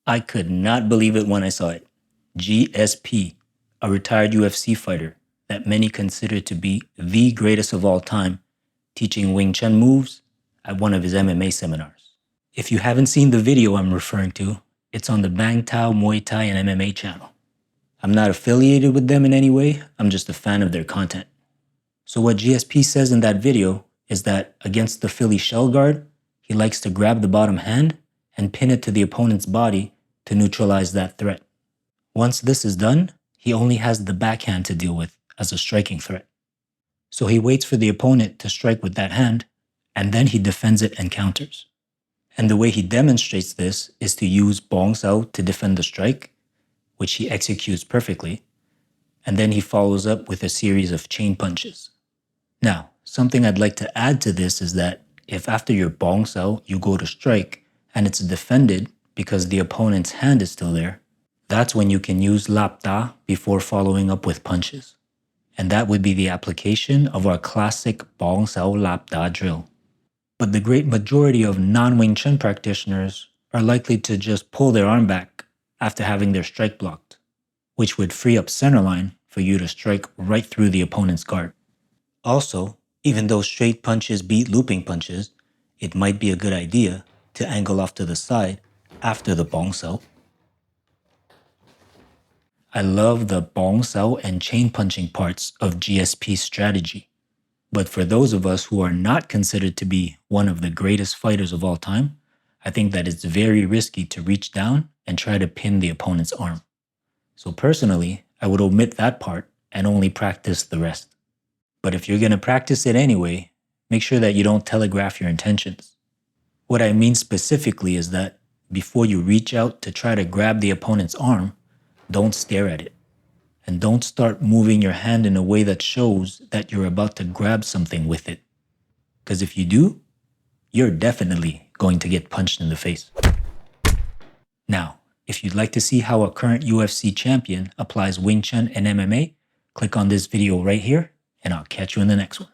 I could not believe it when I saw it. GSP, a retired UFC fighter that many consider to be the greatest of all time, teaching Wing Chun moves at one of his MMA seminars. If you haven't seen the video I'm referring to, it's on the Bang Tao Muay Thai and MMA channel. I'm not affiliated with them in any way, I'm just a fan of their content. So what GSP says in that video is that against the Philly shell guard, he likes to grab the bottom hand and pin it to the opponent's body to neutralize that threat. Once this is done, he only has the backhand to deal with as a striking threat. So he waits for the opponent to strike with that hand, and then he defends it and counters. And the way he demonstrates this is to use Bong Sao to defend the strike, which he executes perfectly, and then he follows up with a series of chain punches. Now, something I'd like to add to this is that if after your Bong Sao you go to strike and it's defended because the opponent's hand is still there, that's when you can use Lap Da before following up with punches. And that would be the application of our classic Bong Sao Lap Da drill. But the great majority of non-Wing Chun practitioners are likely to just pull their arm back after having their strike blocked, which would free up centerline for you to strike right through the opponent's guard. Also, even though straight punches beat looping punches, it might be a good idea to angle off to the side after the Bong Sao. I love the Bong Sao and chain punching parts of GSP's strategy. But for those of us who are not considered to be one of the greatest fighters of all time, I think that it's very risky to reach down and try to pin the opponent's arm. So personally, I would omit that part and only practice the rest. But if you're going to practice it anyway, make sure that you don't telegraph your intentions. What I mean specifically is that before you reach out to try to grab the opponent's arm, don't stare at it. And don't start moving your hand in a way that shows that you're about to grab something with it. Because if you do, you're definitely going to get punched in the face. Now, if you'd like to see how a current UFC champion applies Wing Chun and MMA, click on this video right here, and I'll catch you in the next one.